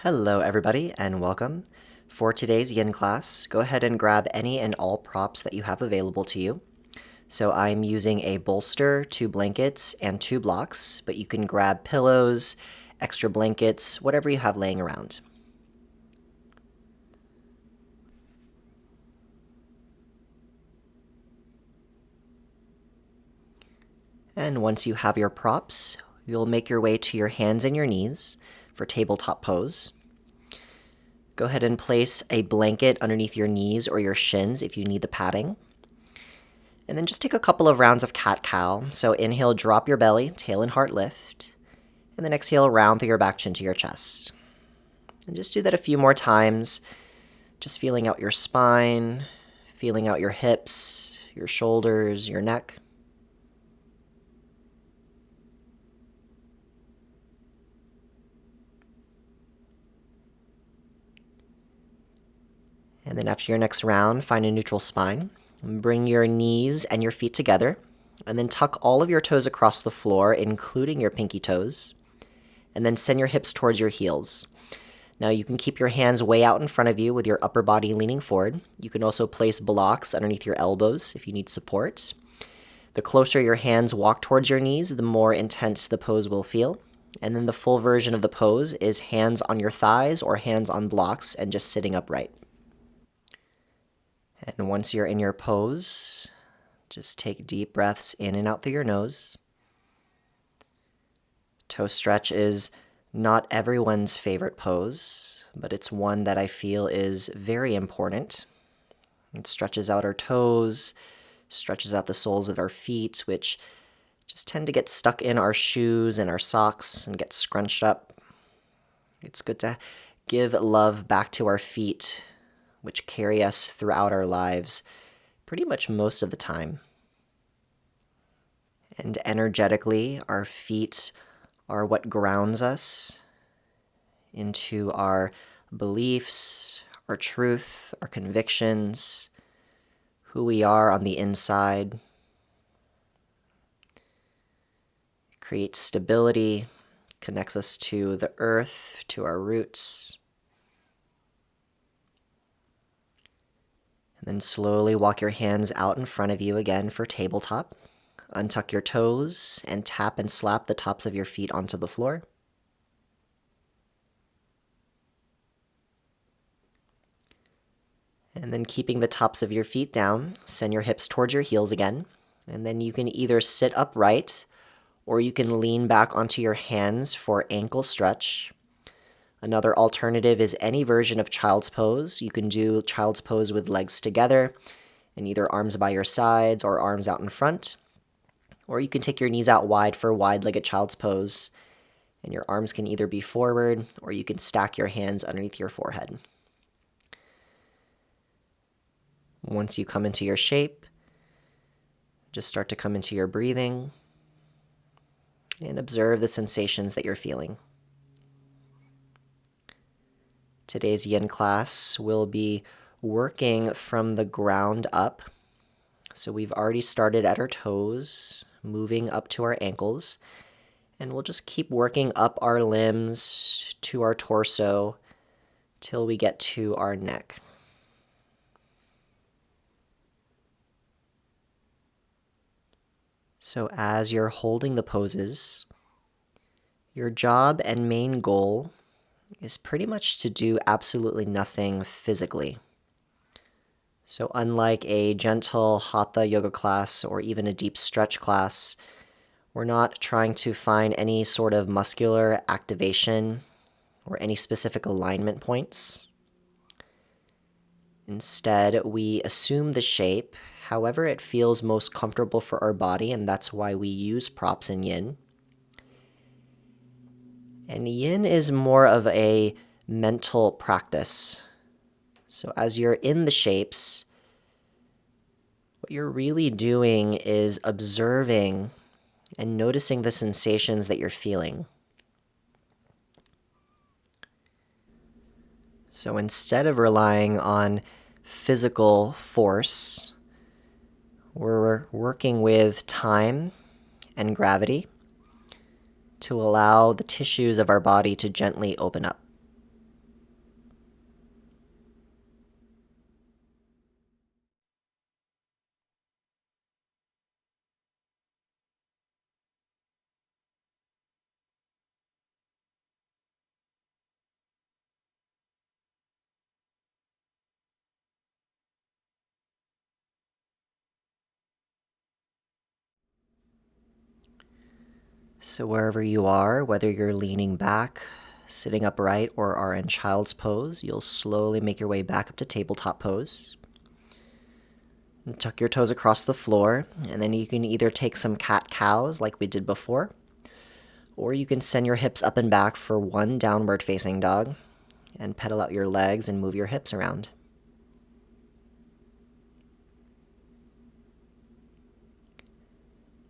Hello everybody and welcome. For today's yin class, go ahead and grab any and all props that you have available to you. So I'm using a bolster, 2 blankets, and 2 blocks, but you can grab pillows, extra blankets, whatever you have laying around. And once you have your props, you'll make your way to your hands and your knees for tabletop pose. Go ahead and place a blanket underneath your knees or your shins if you need the padding. And then just take a couple of rounds of cat-cow. So inhale, drop your belly, tail and heart lift. And then exhale, round through your back chin to your chest. And just do that a few more times. Just feeling out your spine, feeling out your hips, your shoulders, your neck. And then after your next round, find a neutral spine. Bring your knees and your feet together. And then tuck all of your toes across the floor, including your pinky toes. And then send your hips towards your heels. Now you can keep your hands way out in front of you with your upper body leaning forward. You can also place blocks underneath your elbows if you need support. The closer your hands walk towards your knees, the more intense the pose will feel. And then the full version of the pose is hands on your thighs or hands on blocks and just sitting upright. And once you're in your pose, just take deep breaths in and out through your nose. Toe stretch is not everyone's favorite pose, but it's one that I feel is very important. It stretches out our toes, stretches out the soles of our feet, which just tend to get stuck in our shoes and our socks and get scrunched up. It's good to give love back to our feet, which carry us throughout our lives pretty much most of the time. And energetically, our feet are what grounds us into our beliefs, our truth, our convictions, who we are on the inside. It creates stability, connects us to the earth, to our roots. And then slowly walk your hands out in front of you again for tabletop. Untuck your toes and tap and slap the tops of your feet onto the floor. And then keeping the tops of your feet down, send your hips towards your heels again. And then you can either sit upright or you can lean back onto your hands for ankle stretch. Another alternative is any version of child's pose. You can do child's pose with legs together and either arms by your sides or arms out in front. Or you can take your knees out wide for wide-legged child's pose, and your arms can either be forward or you can stack your hands underneath your forehead. Once you come into your shape, just start to come into your breathing and observe the sensations that you're feeling. Today's yin class will be working from the ground up. So we've already started at our toes, moving up to our ankles, and we'll just keep working up our limbs to our torso till we get to our neck. So as you're holding the poses, your job and main goal is pretty much to do absolutely nothing physically. So unlike a gentle hatha yoga class or even a deep stretch class, we're not trying to find any sort of muscular activation or any specific alignment points. Instead, we assume the shape however it feels most comfortable for our body, and that's why we use props in yin. And yin is more of a mental practice. So as you're in the shapes, what you're really doing is observing and noticing the sensations that you're feeling. So instead of relying on physical force, we're working with time and gravity to allow the tissues of our body to gently open up. So wherever you are, whether you're leaning back, sitting upright, or are in child's pose, you'll slowly make your way back up to tabletop pose. And tuck your toes across the floor, and then you can either take some cat-cows like we did before, or you can send your hips up and back for one downward facing dog, and pedal out your legs and move your hips around.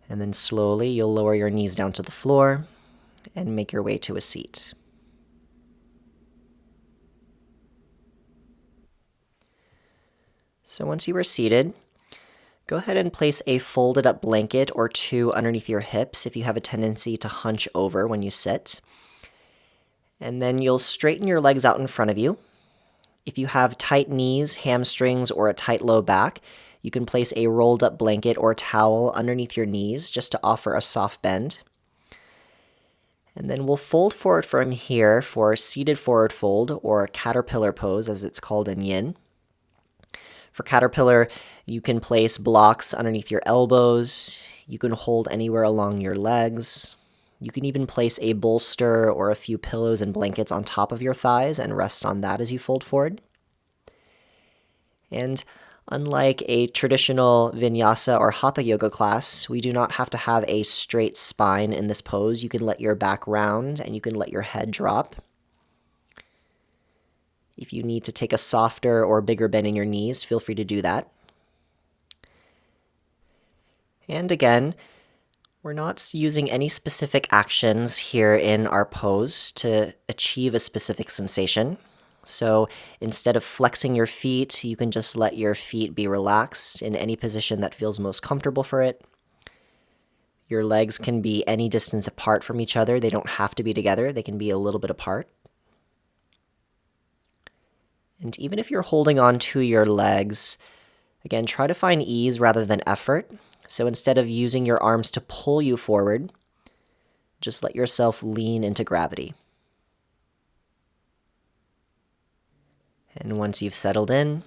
And then slowly you'll lower your knees down to the floor and make your way to a seat. So once you are seated, go ahead and place a folded up blanket or two underneath your hips if you have a tendency to hunch over when you sit. And then you'll straighten your legs out in front of you. If you have tight knees, hamstrings, or a tight low back, you can place a rolled up blanket or towel underneath your knees just to offer a soft bend. And then we'll fold forward from here for seated forward fold, or caterpillar pose as it's called in yin. For caterpillar, you can place blocks underneath your elbows. You can hold anywhere along your legs. You can even place a bolster or a few pillows and blankets on top of your thighs and rest on that as you fold forward. And unlike a traditional vinyasa or hatha yoga class, we do not have to have a straight spine in this pose. You can let your back round and you can let your head drop. If you need to take a softer or bigger bend in your knees, feel free to do that. And again, we're not using any specific actions here in our pose to achieve a specific sensation. So instead of flexing your feet, you can just let your feet be relaxed in any position that feels most comfortable for it. Your legs can be any distance apart from each other. They don't have to be together. They can be a little bit apart. And even if you're holding on to your legs, again, try to find ease rather than effort. So instead of using your arms to pull you forward, just let yourself lean into gravity. And once you've settled in,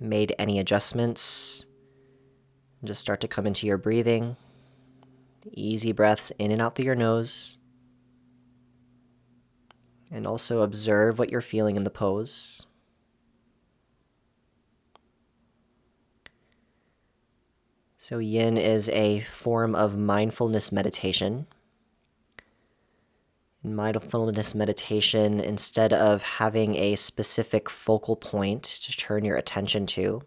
made any adjustments, just start to come into your breathing. Easy breaths in and out through your nose. And also observe what you're feeling in the pose. So yin is a form of mindfulness meditation. In mindfulness meditation, instead of having a specific focal point to turn your attention to,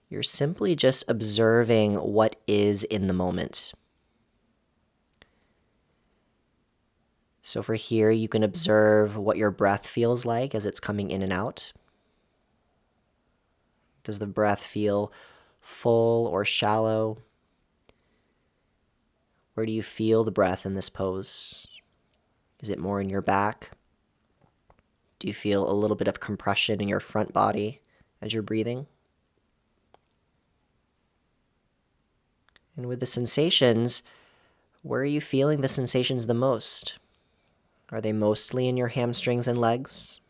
you're simply just observing what is in the moment. So for here, you can observe what your breath feels like as it's coming in and out. Does the breath feel full or shallow? Where do you feel the breath in this pose? Is it more in your back? Do you feel a little bit of compression in your front body as you're breathing? And with the sensations, where are you feeling the sensations the most? Are they mostly in your hamstrings and legs?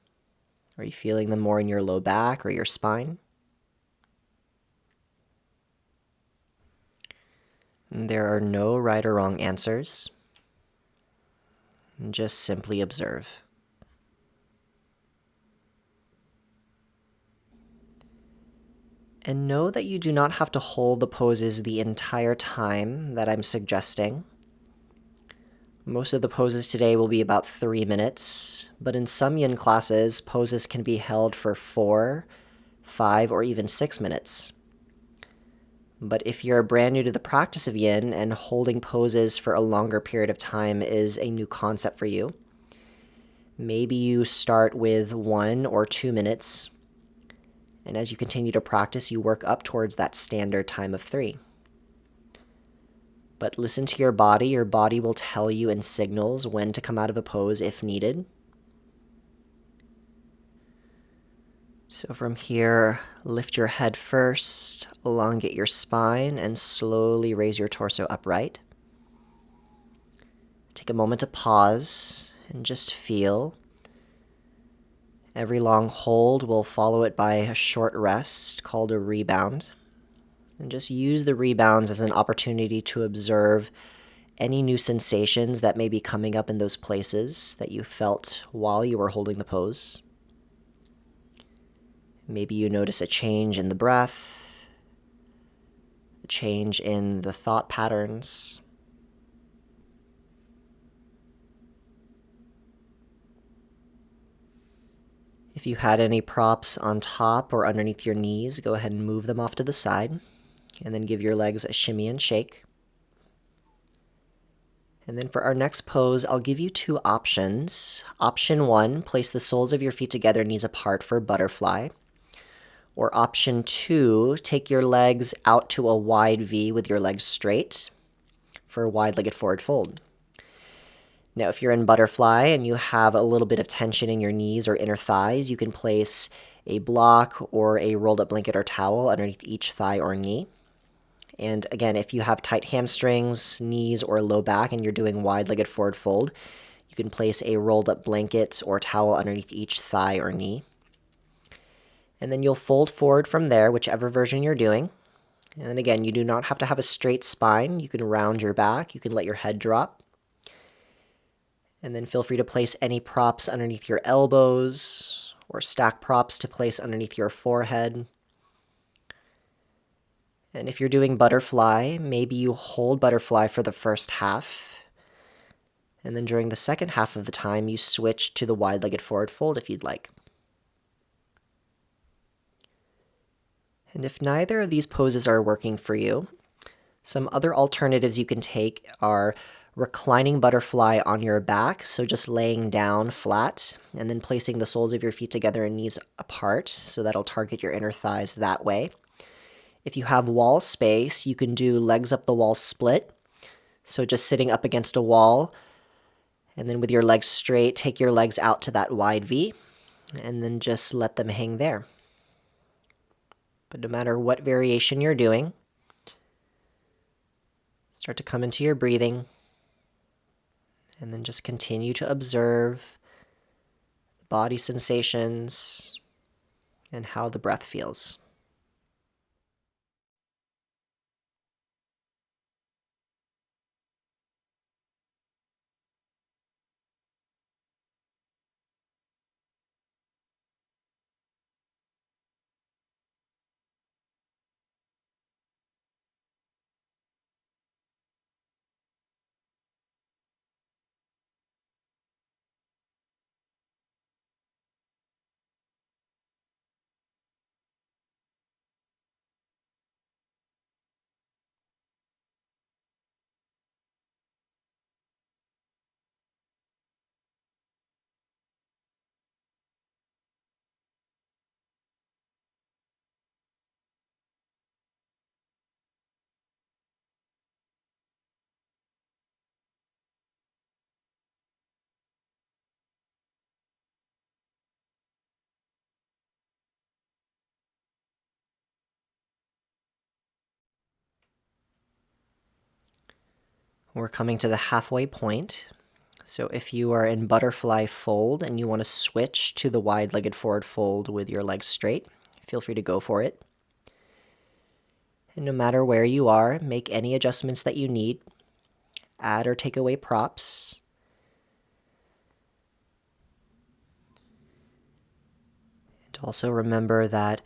Are you feeling them more in your low back or your spine? There are no right or wrong answers. Just simply observe. And know that you do not have to hold the poses the entire time that I'm suggesting. Most of the poses today will be about 3 minutes, but in some yin classes, poses can be held for 4, 5, or even 6 minutes. But if you're brand new to the practice of yin and holding poses for a longer period of time is a new concept for you, maybe you start with 1 or 2 minutes, and as you continue to practice, you work up towards that standard time of 3. But listen to your body will tell you in signals when to come out of a pose if needed. So from here, lift your head first, elongate your spine, and slowly raise your torso upright. Take a moment to pause and just feel. Every long hold will follow it by a short rest called a rebound. And just use the rebounds as an opportunity to observe any new sensations that may be coming up in those places that you felt while you were holding the pose. Maybe you notice a change in the breath, a change in the thought patterns. If you had any props on top or underneath your knees, go ahead and move them off to the side, and then give your legs a shimmy and shake. And then for our next pose, I'll give you two options. Option 1, place the soles of your feet together, knees apart for butterfly. Or option 2, take your legs out to a wide V with your legs straight for a wide-legged forward fold. Now, if you're in butterfly and you have a little bit of tension in your knees or inner thighs, you can place a block or a rolled up blanket or towel underneath each thigh or knee. And again, if you have tight hamstrings, knees, or low back and you're doing wide-legged forward fold, you can place a rolled up blanket or towel underneath each thigh or knee. And then you'll fold forward from there, whichever version you're doing. And again, you do not have to have a straight spine. You can round your back. You can let your head drop. And then feel free to place any props underneath your elbows or stack props to place underneath your forehead. And if you're doing butterfly, maybe you hold butterfly for the first half. And then during the second half of the time, you switch to the wide-legged forward fold if you'd like. And if neither of these poses are working for you, some other alternatives you can take are reclining butterfly on your back, so just laying down flat and then placing the soles of your feet together and knees apart, so that'll target your inner thighs that way. If you have wall space, you can do legs up the wall split, so just sitting up against a wall, and then with your legs straight, take your legs out to that wide V, and then just let them hang there. But no matter what variation you're doing, start to come into your breathing, and then just continue to observe the body sensations and how the breath feels. We're coming to the halfway point. So if you are in butterfly fold and you want to switch to the wide-legged forward fold with your legs straight, feel free to go for it. And no matter where you are, make any adjustments that you need. Add or take away props. And also remember that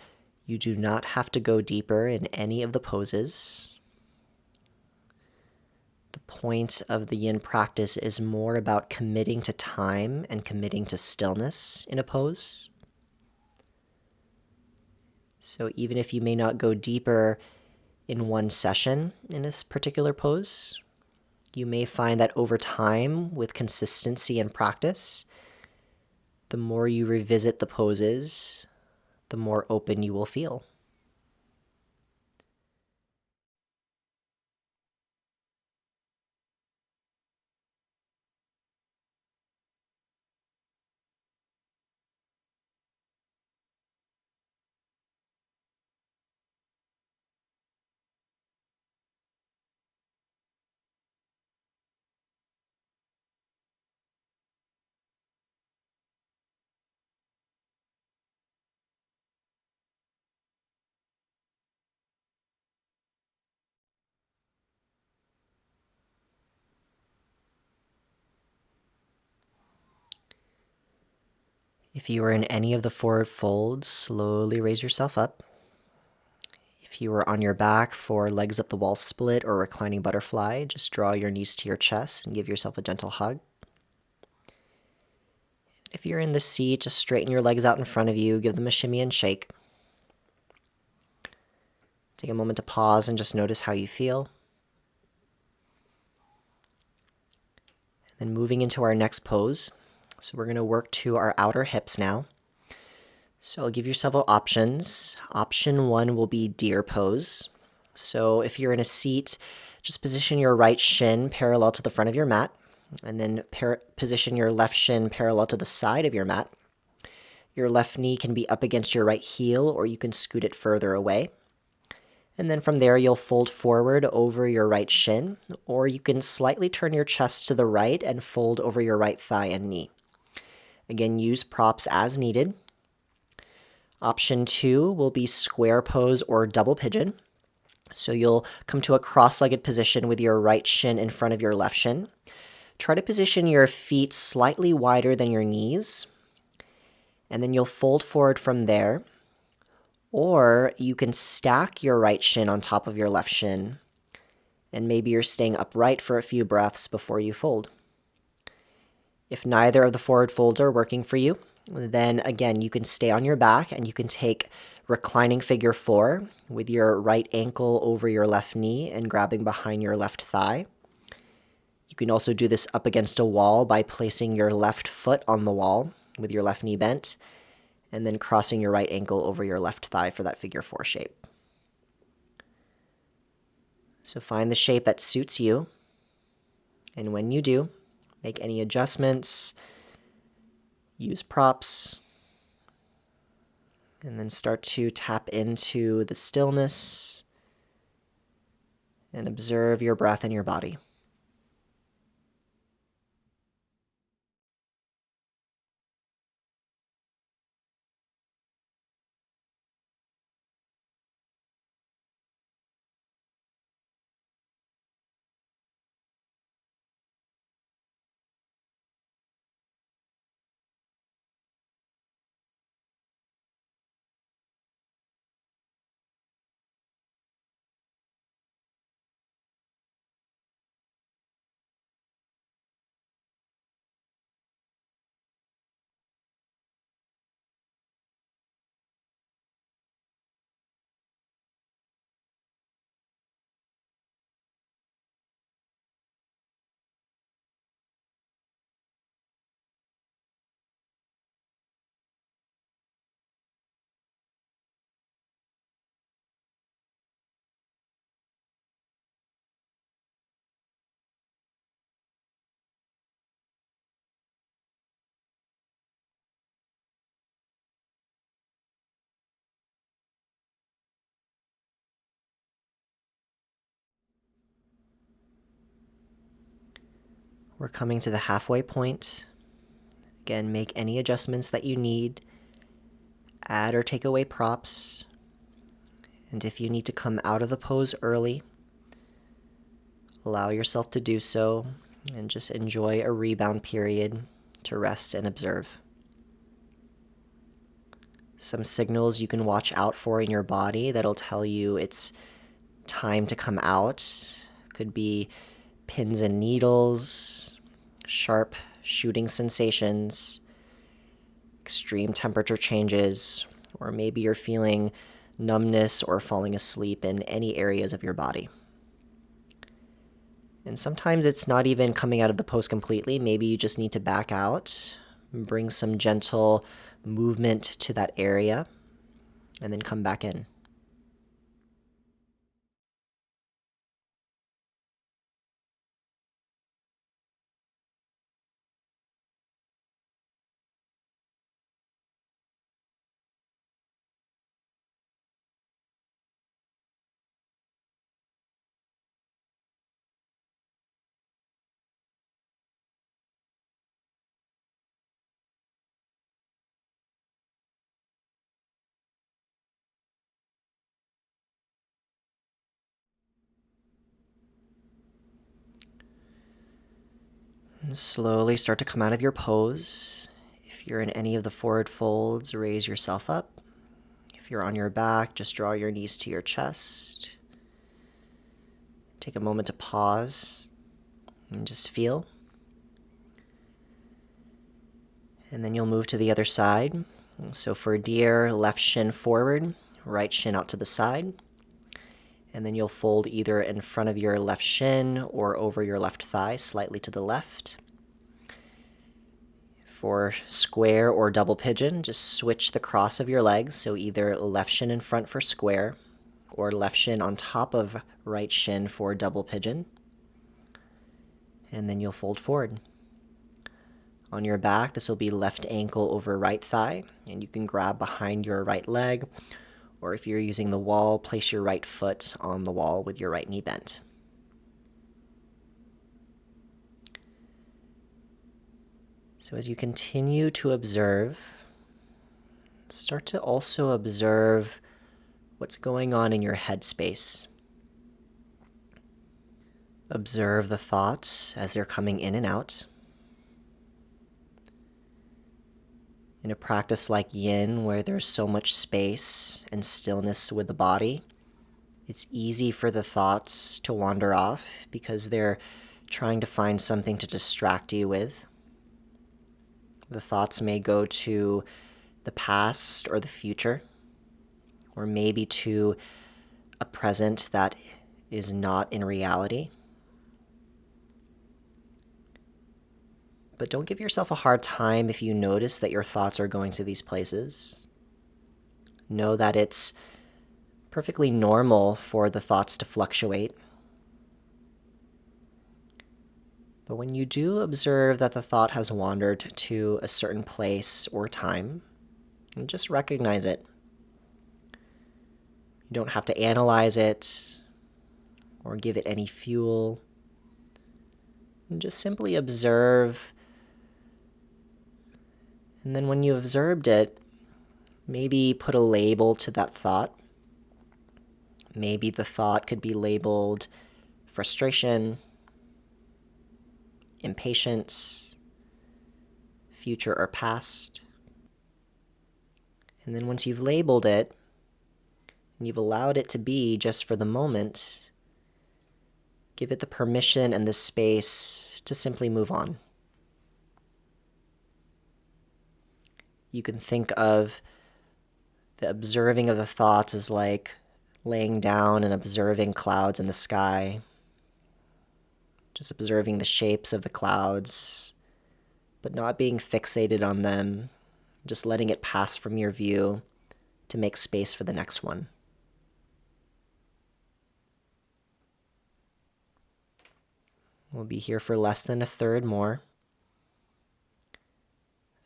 you do not have to go deeper in any of the poses. The point of the yin practice is more about committing to time and committing to stillness in a pose. So even if you may not go deeper in one session in this particular pose, you may find that over time, with consistency and practice, the more you revisit the poses, the more open you will feel. If you are in any of the forward folds, slowly raise yourself up. If you are on your back for legs up the wall split or reclining butterfly, just draw your knees to your chest and give yourself a gentle hug. If you're in the seat, just straighten your legs out in front of you, give them a shimmy and shake. Take a moment to pause and just notice how you feel. And then moving into our next pose. So we're going to work to our outer hips now. So I'll give you several options. Option 1 will be deer pose. So if you're in a seat, just position your right shin parallel to the front of your mat, and then position your left shin parallel to the side of your mat. Your left knee can be up against your right heel, or you can scoot it further away. And then from there, you'll fold forward over your right shin, or you can slightly turn your chest to the right and fold over your right thigh and knee. Again, use props as needed. Option 2 will be square pose or double pigeon. So you'll come to a cross-legged position with your right shin in front of your left shin. Try to position your feet slightly wider than your knees, and then you'll fold forward from there. Or you can stack your right shin on top of your left shin, and maybe you're staying upright for a few breaths before you fold. If neither of the forward folds are working for you, then again, you can stay on your back and you can take reclining figure 4 with your right ankle over your left knee and grabbing behind your left thigh. You can also do this up against a wall by placing your left foot on the wall with your left knee bent, and then crossing your right ankle over your left thigh for that figure 4 shape. So find the shape that suits you, and when you do, make any adjustments, use props, and then start to tap into the stillness and observe your breath and your body. We're coming to the halfway point. Again, make any adjustments that you need. Add or take away props. And if you need to come out of the pose early, allow yourself to do so and just enjoy a rebound period to rest and observe. Some signals you can watch out for in your body that'll tell you it's time to come out could be pins and needles, sharp shooting sensations, extreme temperature changes, or maybe you're feeling numbness or falling asleep in any areas of your body. And sometimes it's not even coming out of the pose completely. Maybe you just need to back out, bring some gentle movement to that area, and then come back in. And slowly start to come out of your pose. If If you're in any of the forward folds, raise yourself up. If you're on your back, just draw your knees to your chest. Take a moment to pause and just feel. And then you'll move to the other side. So for deer, left shin forward, right shin out to the side. And then you'll fold either in front of your left shin or over your left thigh, slightly to the left. For square or double pigeon, just switch the cross of your legs, so either left shin in front for square or left shin on top of right shin for double pigeon. And then you'll fold forward. On your back, this will be left ankle over right thigh, and you can grab behind your right leg, or if you're using the wall, place your right foot on the wall with your right knee bent. So as you continue to observe, start to also observe what's going on in your headspace. Observe the thoughts as they're coming in and out. In a practice like yin, where there's so much space and stillness with the body, it's easy for the thoughts to wander off because they're trying to find something to distract you with. The thoughts may go to the past or the future, or maybe to a present that is not in reality. But don't give yourself a hard time if you notice that your thoughts are going to these places. Know that it's perfectly normal for the thoughts to fluctuate. But when you do observe that the thought has wandered to a certain place or time, just recognize it. You don't have to analyze it or give it any fuel. Just simply observe. And then when you've observed it, maybe put a label to that thought. Maybe the thought could be labeled frustration, impatience, future or past. And then once you've labeled it, and you've allowed it to be just for the moment, give it the permission and the space to simply move on. You can think of the observing of the thoughts as like laying down and observing clouds in the sky. Just observing the shapes of the clouds, but not being fixated on them, just letting it pass from your view to make space for the next one. We'll be here for less than a third more.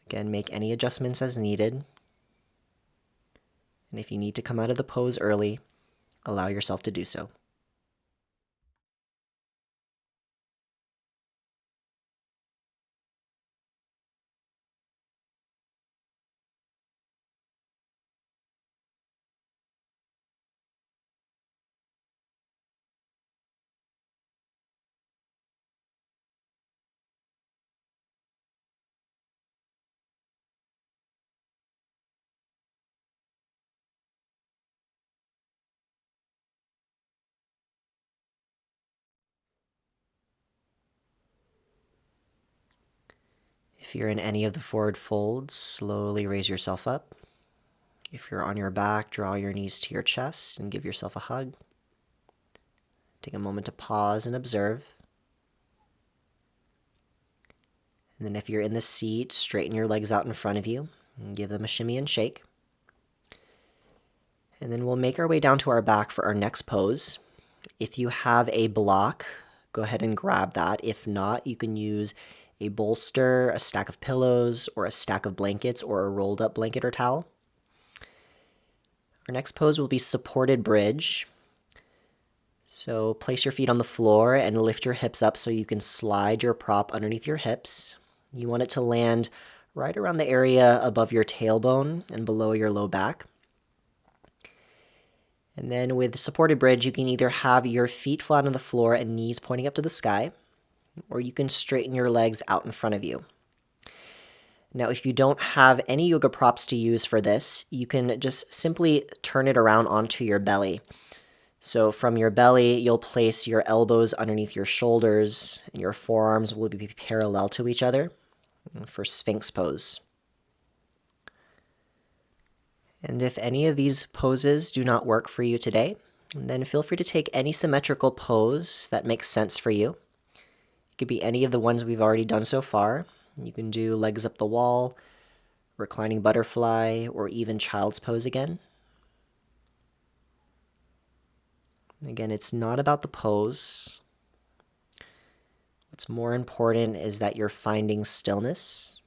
Again, make any adjustments as needed. And if you need to come out of the pose early, allow yourself to do so. If you're in any of the forward folds, slowly raise yourself up. If you're on your back, draw your knees to your chest and give yourself a hug. Take a moment to pause and observe. And then if you're in the seat, straighten your legs out in front of you and give them a shimmy and shake. And then we'll make our way down to our back for our next pose. If you have a block, go ahead and grab that. If not, you can use a bolster, a stack of pillows, or a stack of blankets, or a rolled up blanket or towel. Our next pose will be supported bridge. So place your feet on the floor and lift your hips up so you can slide your prop underneath your hips. You want it to land right around the area above your tailbone and below your low back. And then with supported bridge, you can either have your feet flat on the floor and knees pointing up to the sky, or you can straighten your legs out in front of you. Now, if you don't have any yoga props to use for this, you can just simply turn it around onto your belly. So from your belly, you'll place your elbows underneath your shoulders, and your forearms will be parallel to each other for Sphinx pose. And if any of these poses do not work for you today, then feel free to take any symmetrical pose that makes sense for you. It could be any of the ones we've already done so far. You can do legs up the wall, reclining butterfly, or even child's pose again. Again, it's not about the pose. What's more important is that you're finding stillness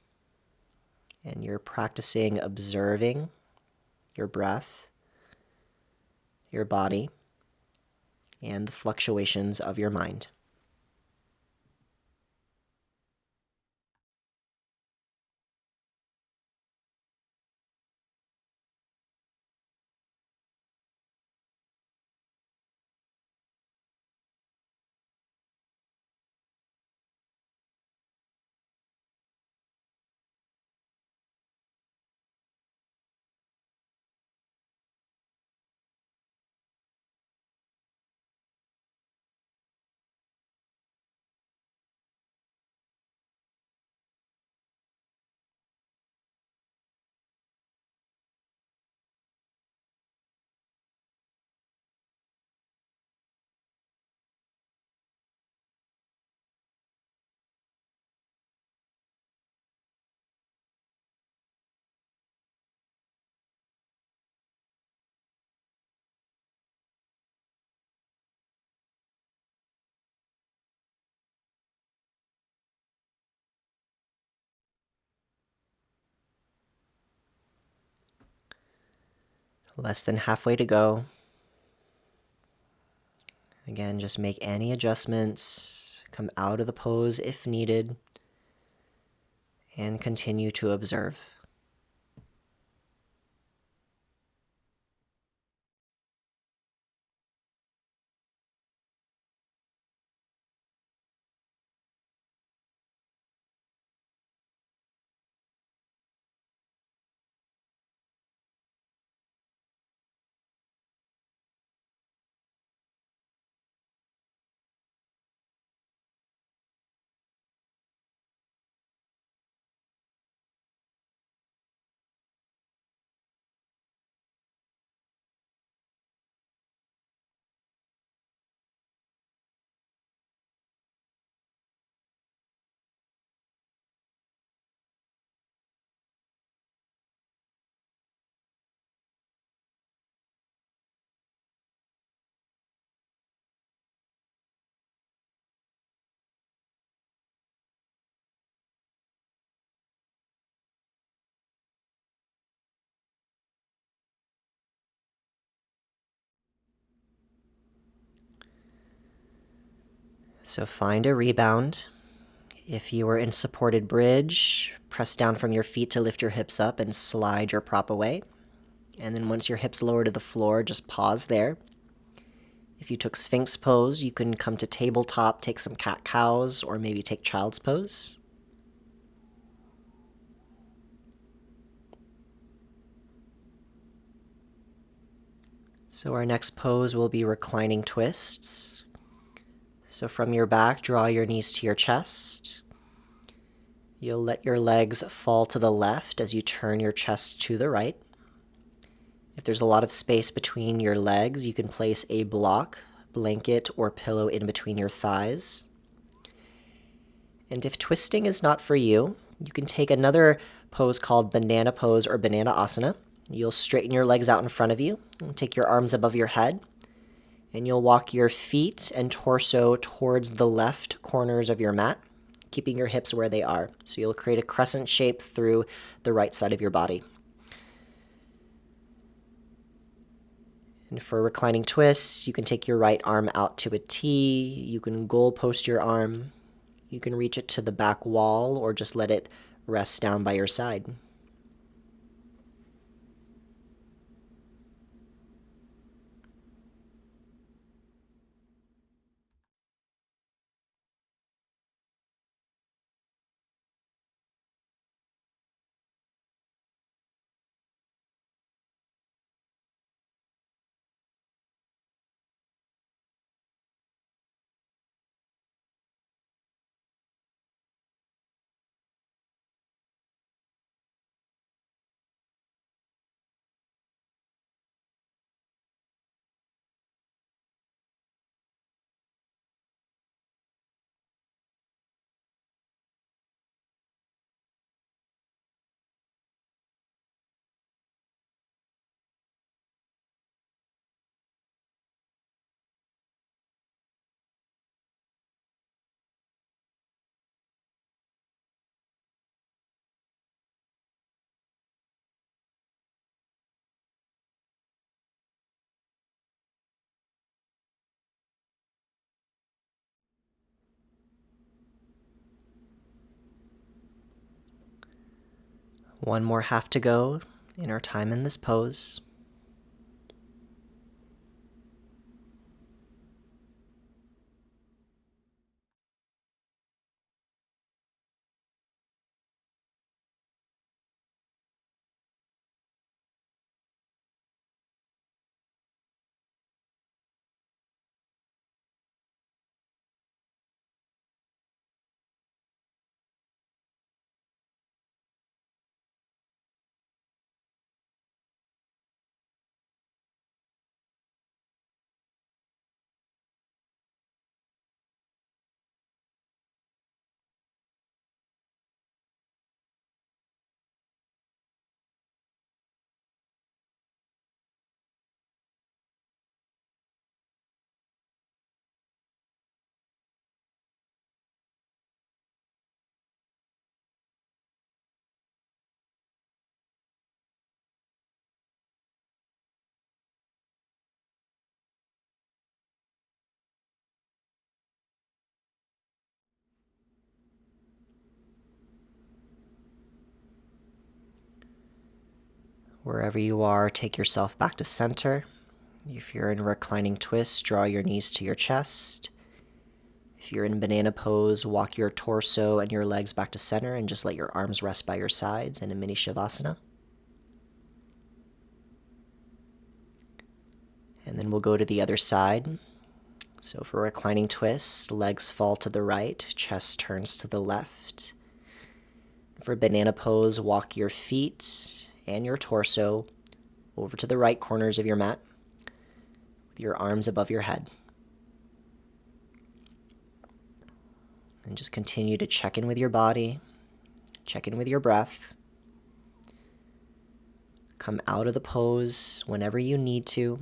and you're practicing observing your breath, your body, and the fluctuations of your mind. Less than halfway to go. Again, just make any adjustments, come out of the pose if needed, and continue to observe. So find a rebound. If you are in supported bridge, press down from your feet to lift your hips up and slide your prop away. And then once your hips lower to the floor, just pause there. If you took Sphinx pose, you can come to tabletop, take some cat-cows, or maybe take child's pose. So our next pose will be reclining twists. So from your back, draw your knees to your chest. You'll let your legs fall to the left as you turn your chest to the right. If there's a lot of space between your legs, you can place a block, blanket, or pillow in between your thighs. And if twisting is not for you, you can take another pose called banana pose or banana asana. You'll straighten your legs out in front of you, and take your arms above your head, and you'll walk your feet and torso towards the left corners of your mat, keeping your hips where they are. So you'll create a crescent shape through the right side of your body. And for reclining twists, you can take your right arm out to a T. You can goal post your arm. You can reach it to the back wall or just let it rest down by your side. One more half to go in our time in this pose. Wherever you are, take yourself back to center. If you're in a reclining twist, draw your knees to your chest. If you're in banana pose, walk your torso and your legs back to center and just let your arms rest by your sides in a mini shavasana. And then we'll go to the other side. So for reclining twist, legs fall to the right, chest turns to the left. For banana pose, walk your feet and your torso over to the right corners of your mat with your arms above your head. And just continue to check in with your body, check in with your breath. Come out of the pose whenever you need to.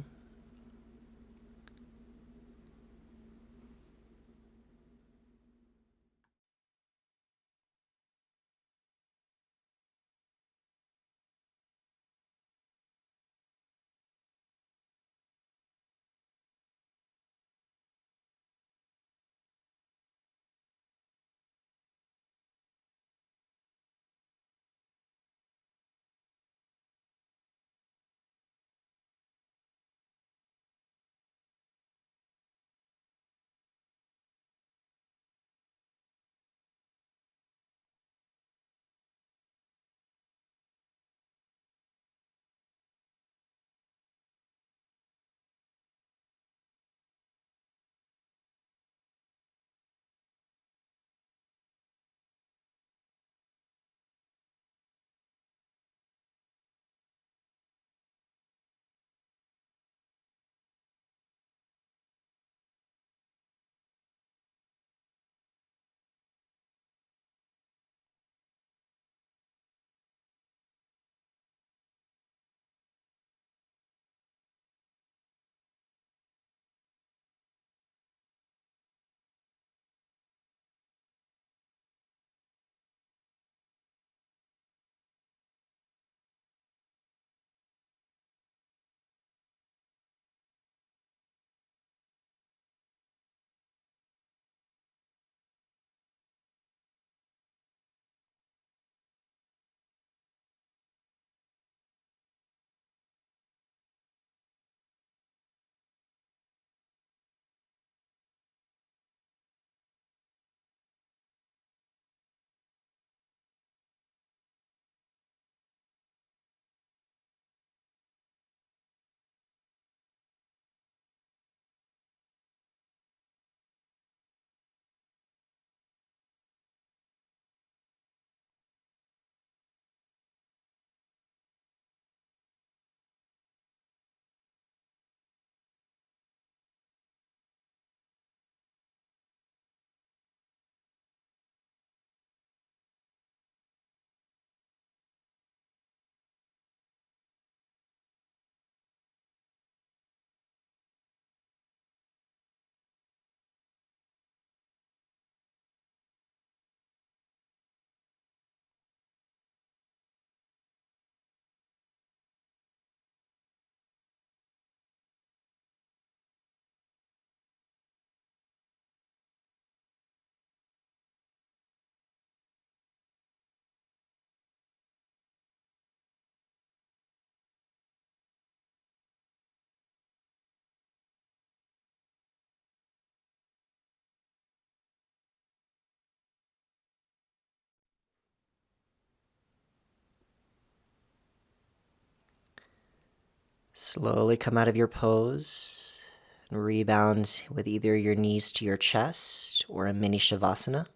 Slowly come out of your pose and rebound with either your knees to your chest or a mini shavasana.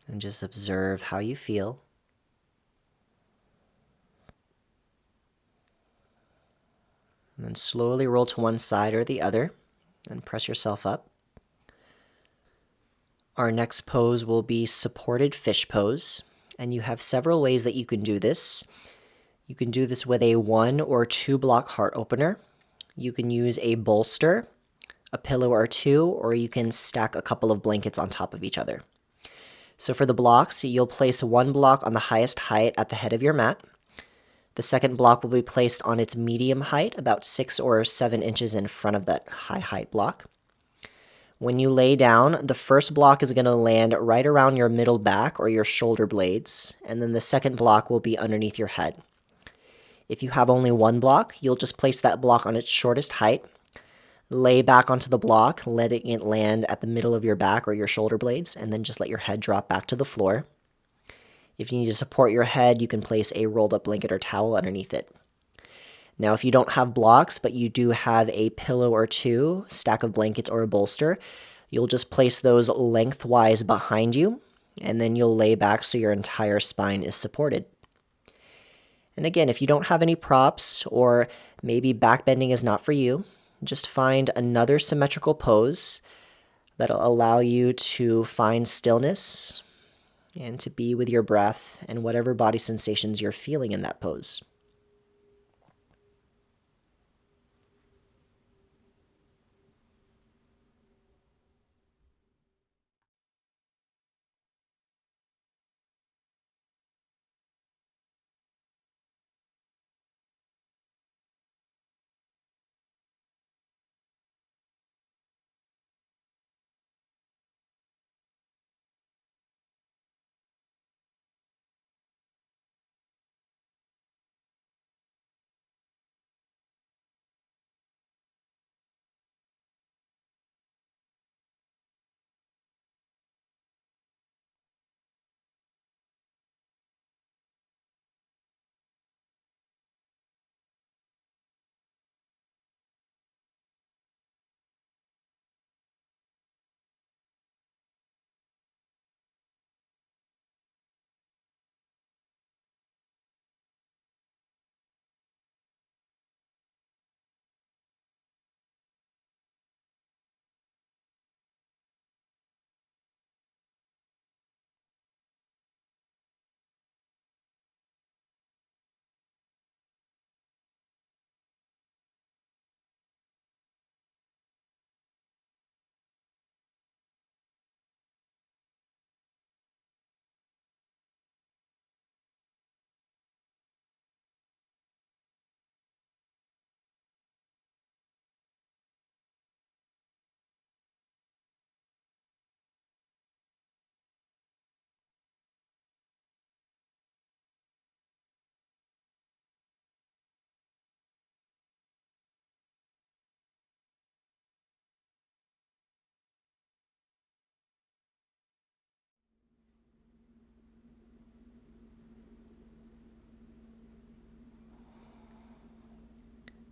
And just observe how you feel. And then slowly roll to one side or the other and press yourself up. Our next pose will be supported fish pose. And you have several ways that you can do this. You can do this with a 1 or 2 block heart opener. You can use a bolster, a pillow or two, or you can stack a couple of blankets on top of each other. So for the blocks, you'll place one block on the highest height at the head of your mat. The second block will be placed on its medium height, about 6 or 7 inches in front of that high height block. When you lay down, the first block is going to land right around your middle back or your shoulder blades, and then the second block will be underneath your head. If you have only one block, you'll just place that block on its shortest height, lay back onto the block, letting it land at the middle of your back or your shoulder blades, and then just let your head drop back to the floor. If you need to support your head, you can place a rolled up blanket or towel underneath it. Now, if you don't have blocks, but you do have a pillow or two, stack of blankets, or a bolster, you'll just place those lengthwise behind you, and then you'll lay back so your entire spine is supported. And again, if you don't have any props, or maybe back bending is not for you, just find another symmetrical pose that'll allow you to find stillness and to be with your breath and whatever body sensations you're feeling in that pose.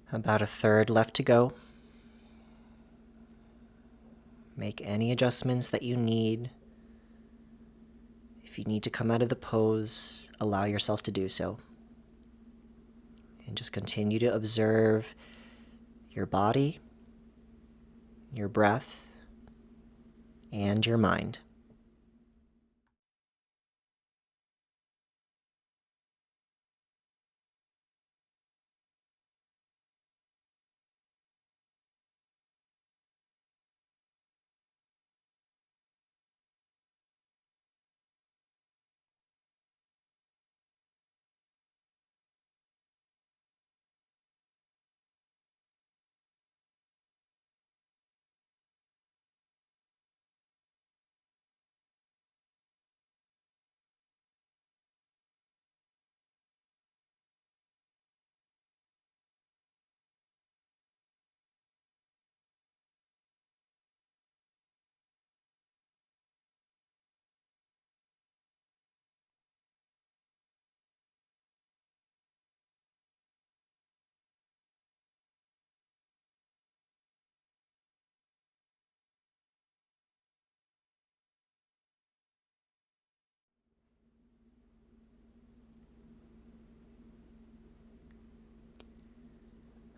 About a third left to go. Make any adjustments that you need. If you need to come out of the pose, allow yourself to do so. And just continue to observe your body, your breath, and your mind.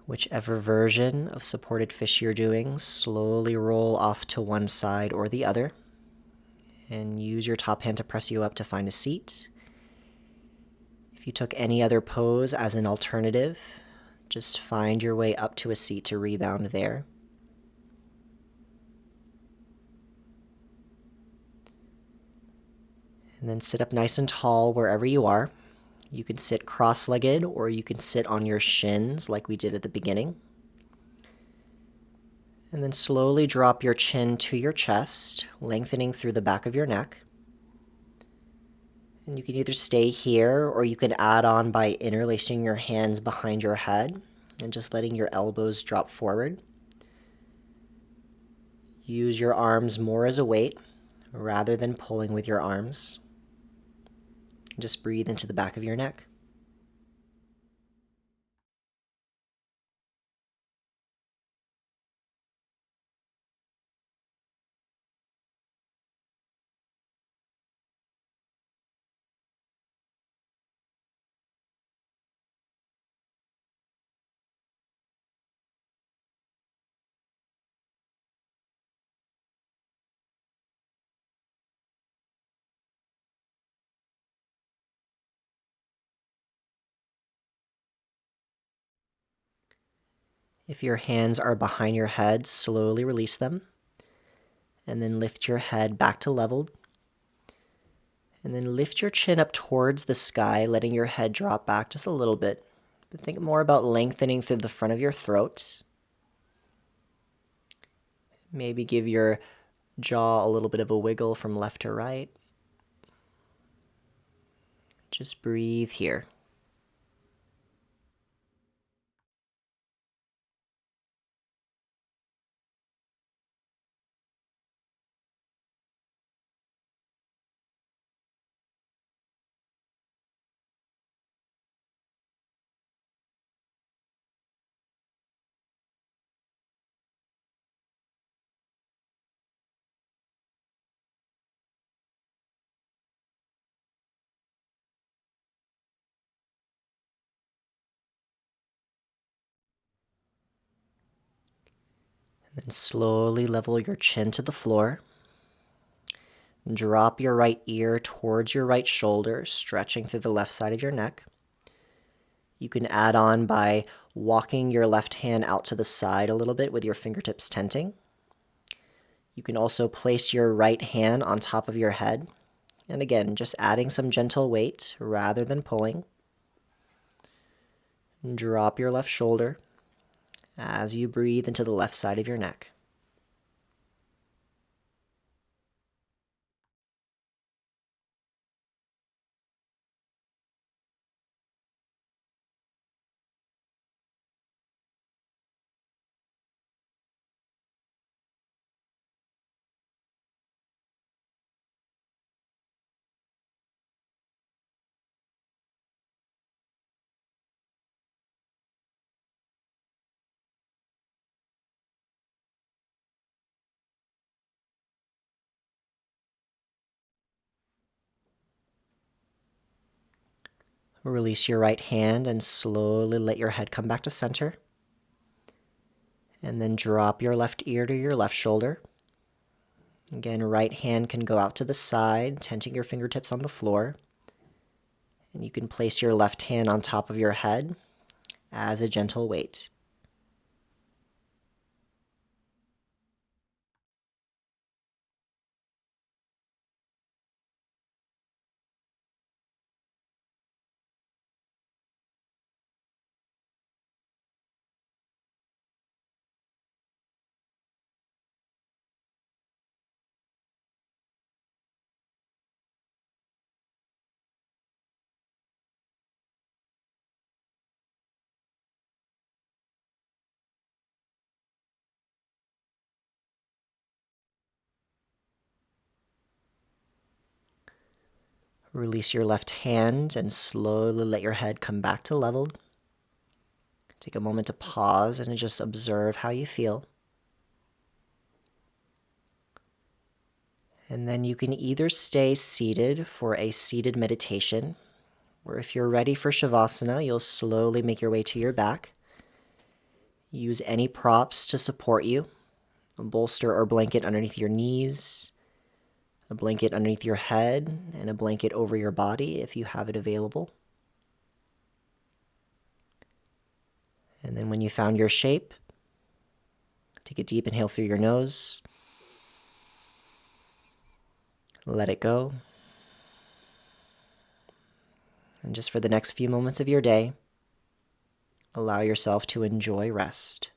Whichever version of supported fish you're doing, slowly roll off to one side or the other and use your top hand to press you up to find a seat. If you took any other pose as an alternative, just find your way up to a seat to rebound there. And then sit up nice and tall wherever you are. You can sit cross-legged or you can sit on your shins like we did at the beginning. And then slowly drop your chin to your chest, lengthening through the back of your neck. And you can either stay here or you can add on by interlacing your hands behind your head and just letting your elbows drop forward. Use your arms more as a weight rather than pulling with your arms. Just breathe into the back of your neck. If your hands are behind your head, slowly release them. And then lift your head back to leveled. And then lift your chin up towards the sky, letting your head drop back just a little bit. But think more about lengthening through the front of your throat. Maybe give your jaw a little bit of a wiggle from left to right. Just breathe here. And then slowly level your chin to the floor. Drop your right ear towards your right shoulder, stretching through the left side of your neck. You can add on by walking your left hand out to the side a little bit with your fingertips tenting. You can also place your right hand on top of your head. And again, just adding some gentle weight rather than pulling. Drop your left shoulder as you breathe into the left side of your neck. Release your right hand and slowly let your head come back to center. And then drop your left ear to your left shoulder. Again, right hand can go out to the side, tenting your fingertips on the floor. And you can place your left hand on top of your head as a gentle weight. Release your left hand and slowly let your head come back to level. Take a moment to pause and just observe how you feel. And then you can either stay seated for a seated meditation, or if you're ready for Shavasana, you'll slowly make your way to your back. Use any props to support you. A bolster or blanket underneath your knees, a blanket underneath your head, and a blanket over your body if you have it available. And then when you found your shape, take a deep inhale through your nose. Let it go. And just for the next few moments of your day, allow yourself to enjoy rest.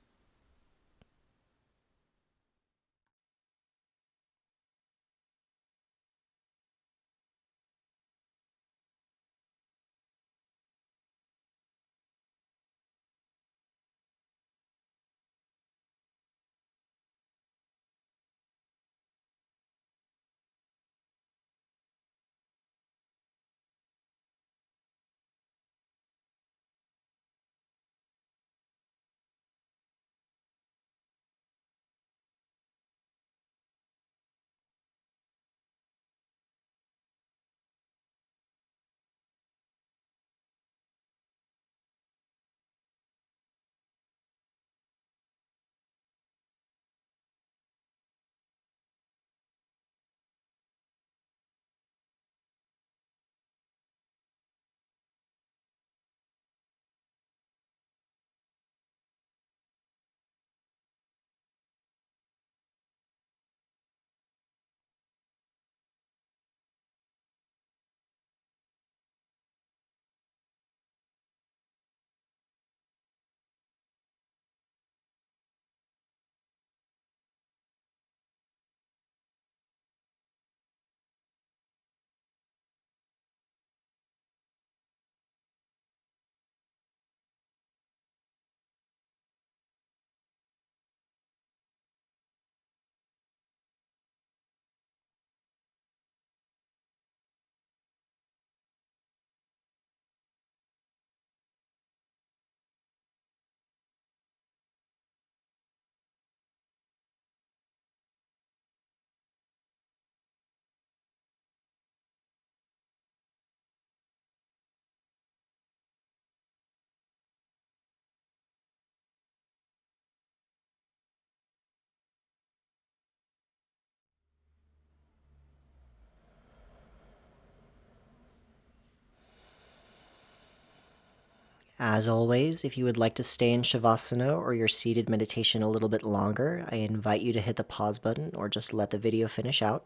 As always, if you would like to stay in Shavasana or your seated meditation a little bit longer, I invite you to hit the pause button or just let the video finish out.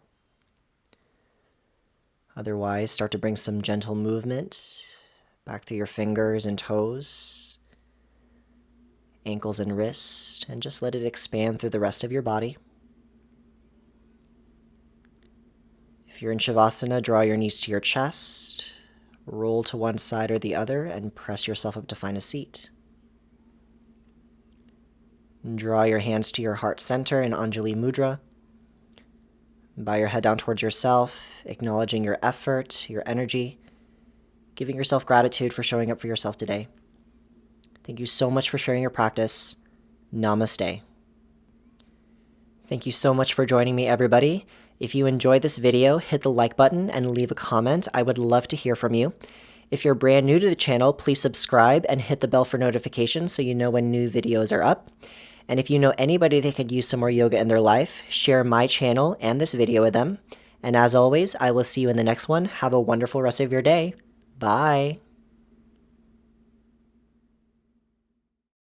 Otherwise, start to bring some gentle movement back through your fingers and toes, ankles and wrists, and just let it expand through the rest of your body. If you're in Shavasana, draw your knees to your chest, roll to one side or the other, and press yourself up to find a seat. Draw your hands to your heart center in Anjali Mudra. Bow your head down towards yourself, acknowledging your effort, your energy, giving yourself gratitude for showing up for yourself today. Thank you so much for sharing your practice. Namaste. Thank you so much for joining me, everybody. If you enjoyed this video, hit the like button and leave a comment. I would love to hear from you. If you're brand new to the channel, please subscribe and hit the bell for notifications so you know when new videos are up. And if you know anybody that could use some more yoga in their life, share my channel and this video with them. And as always, I will see you in the next one. Have a wonderful rest of your day. Bye.